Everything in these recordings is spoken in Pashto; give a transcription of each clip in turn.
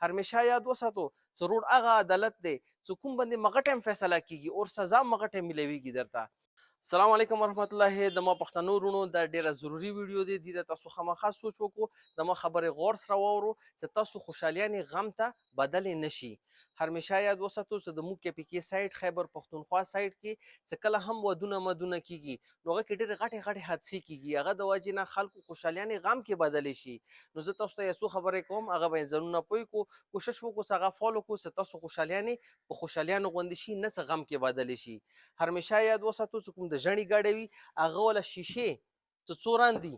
همیشه یاد وساتو چې روډ هغه عدالت دی چې کوم باندې مغه ټایم فیصله کیږي او سزا مغه ټایم ملويږي درته. السلام علیکم ورحمت الله. د ما پښتنو رونو د ډیره ضروری ویډیو دی د تاسو خامخا سوچ وکړو د ما خبرې غور سره واورو چې تاسو خوشالیانه غم ته بدل نشي. همیشه یاد وساتو چې د مو کې پی کې سایت خیبر پښتونخوا سایت کې چې کله هم ودونه مدونه کیږي نو هغه کې ډېر غټي حادثې کیږي هغه د واجب نه خلکو خوشالیانه غم کې بدل شي. نو زه تاسو ته یو خبرې کوم هغه به ځنونه پوي کو کوشش وکړو چې هغه فالو کو چې تاسو خوشالیانه په خوشالیانه غوندي شي نه غم کې بدل شي. همیشه یاد وساتو چې کوم د ژړی گاډی وي هغه ولا شیشه چې څوران دي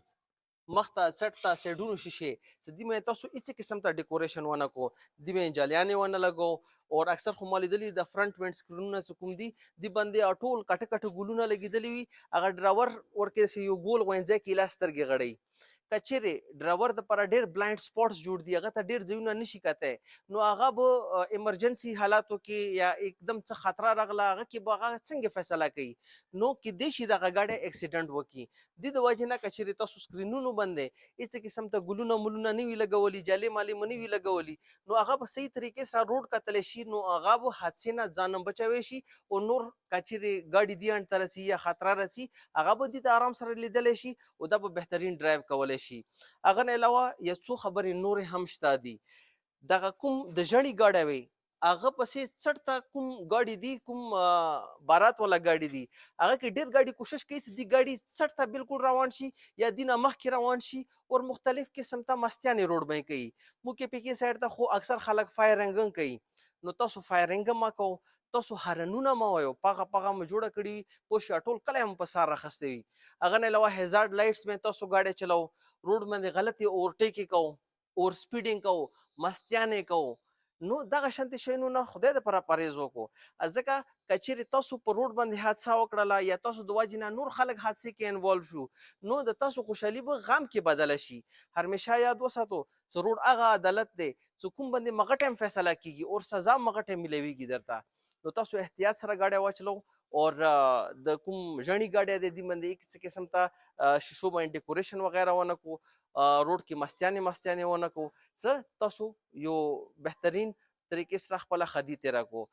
مخته سټ تا سیډونو شیشه چې دی مې تاسو هیڅ قسم ته ډیکوریشن ونه کو دی مې جالیانې ونه لګو او اکثر خو مال دلی د فرنٹ وینډ سکرینونه چې کوم دي دی باندې ټول کټه کټه ګلونه لګیدلی وي هغه ډراور ورکه یو ګول غونځه کې لاسترګي غړي کچره ډراور د پر ډیر بلایند سپورټس جوړ دی هغه ته ډیر ځایونه نشي کته نو هغه به ایمرجنسي حالاتو کې یا एकदम څه خطر راغله هغه کې به هغه څنګه فیصله کوي نو کې د شي د غاډه اکسیډنټ وکي د وجه نه کچره تاسو سکرینونو باندې هیڅ قسم ته ګلونه ملونه نه وی لګولي جالي مالی منی وی لګولي نو هغه په صحیح طریقې سره روډ کتل شي نو هغه به حادثه نه ځان بچوي شي او نور کچره ګاډي دی ان ترسي یا خطر راسي هغه به د آرام سره لیدل شي او دا به بهترین ډرایو کولای شي. هغه نه علاوه یو څو خبرې نور هم شته دي دغه کوم د ژړی گاډی وي هغه پسې څټ کوم گاډی دی کوم بارات والا گاډی دی هغه کې ډیر گاډی کوشش کوي چې دی گاډی څټ بالکل روان شي یا دینه مخکې روان شي او مختلف قسم ته مستیانه روډ باندې کوي مو کې پکې سایډ ته خو اکثر خلک فایرنګ کوي نو تاسو فایرنګ ما کو تاسو هرنونه ما وایو پاغه ما جوړه کړی پوه ټول کله هم په سار راخستې وي هغه نه علاوه هزارډ لایټس مې تاسو گاډي چلاو روډ باندې غلطي اورټیک کو اور سپیډینګ کو مستیانه کو نو دغه شانتي شینو نه خدای د پر پریز وکړو ځکه کچېری تاسو په روډ باندې حادثه وکړه یا تاسو د واجینا نور خلک حادثه کې انوالو شو نو د تاسو خوشحالي به غم کې بدل شي. همیشه یاد وساتو چې روډ هغه عدالت دی چې کوم باندې مغه ټایم فیصله کیږي او سزا مغه ټایم ملويږي درته نو تاسو احتیاط سره گاډي واچلو اور د کوم ژړی گاډي د دې باندې یک قسم ته شیشو باندې ډیکوریشن وغیرہ ونه کو روډ کې مستیانه ونه کو څه تاسو یو بهترین طریقې سره خپل خدي تیر کو